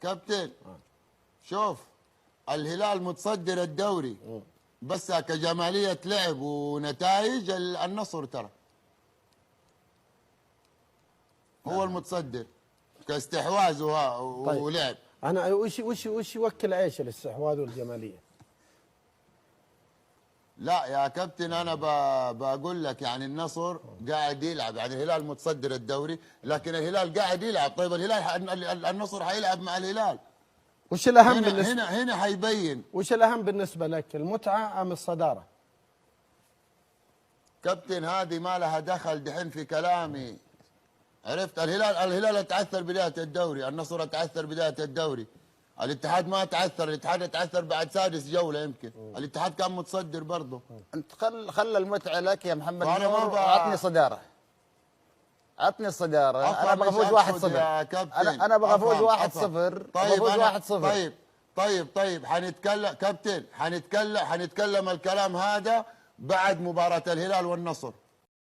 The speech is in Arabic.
كابتن شوف، الهلال متصدر الدوري بس كجمالية لعب ونتائج النصر ترى هو المتصدر كاستحواذ ولعب. انا وش يوكل عيش الاستحواذ والجماليه؟ لا يا كابتن انا بقول لك يعني النصر قاعد يلعب، يعني الهلال متصدر الدوري لكن الهلال قاعد يلعب. طيب الهلال النصر حيلعب مع الهلال. وش الاهم هنا بالنسبه هنا حيبين. وش الاهم بالنسبه لك، المتعه ام الصداره؟ كابتن هذه ما لها دخل دحين في كلامي. عرفت؟ الهلال تعثر بدايه الدوري، النصر تعثر بدايه الدوري، الاتحاد ما تعثر، الاتحاد تعثر بعد سادس جوله يمكن، الاتحاد كان متصدر برضه. انت خل المتعه لك يا محمد فأنا نور، ما وعطني صداره. عطني الصداره، انا ابغى افوز 1-0 يا كابتن. انا ابغى افوز 1-0. طيب افوز 1-0. طيب حنتكلم كابتن، حنتكلم الكلام هذا بعد مباراه الهلال والنصر.